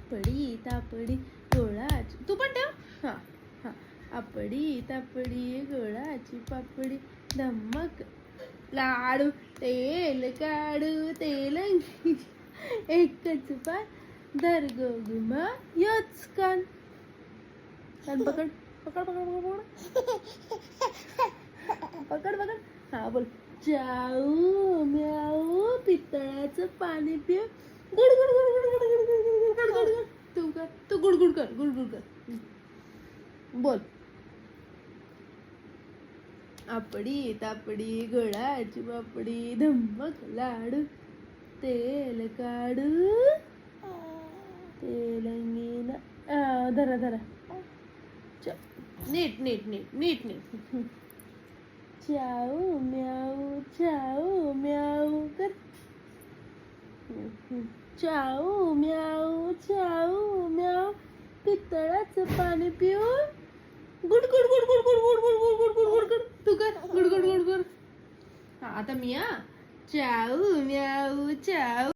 आपडी तापडी गोळाची, तू पण ठेव. हा हा. आपडी तापडी गोळाची पापडी धम्मक लाडू तेल काढू तेल एकच पाय धर गो गुमा योच कान. कान पकड पकड पकड पकड पकड पकड. हा बोल. चाऊ म्याऊ पितळाचं पाणी पिऊ गुड गुड गुड गुड गुड गुड गुड गुड गुड गुड. तू कर, तू गुडगुड कर, गुडगुड कर. बोल. आपडी तापडी गोळाची पापडी धम्मक लाडू तेल काढू तेलंगीना. धरा धरा. नीट नीट नीट नीट नीट. चाऊ म्याऊ कर. चाऊ म्याऊ पितळाचं पाणी पिऊ गुड गुड गुड गुड गुड गुड गुड गुड गुड गुड गुड गुड. तू कर गुड गुड गुड गुड. हा आता मी. चाऊ म्याऊ चाऊ.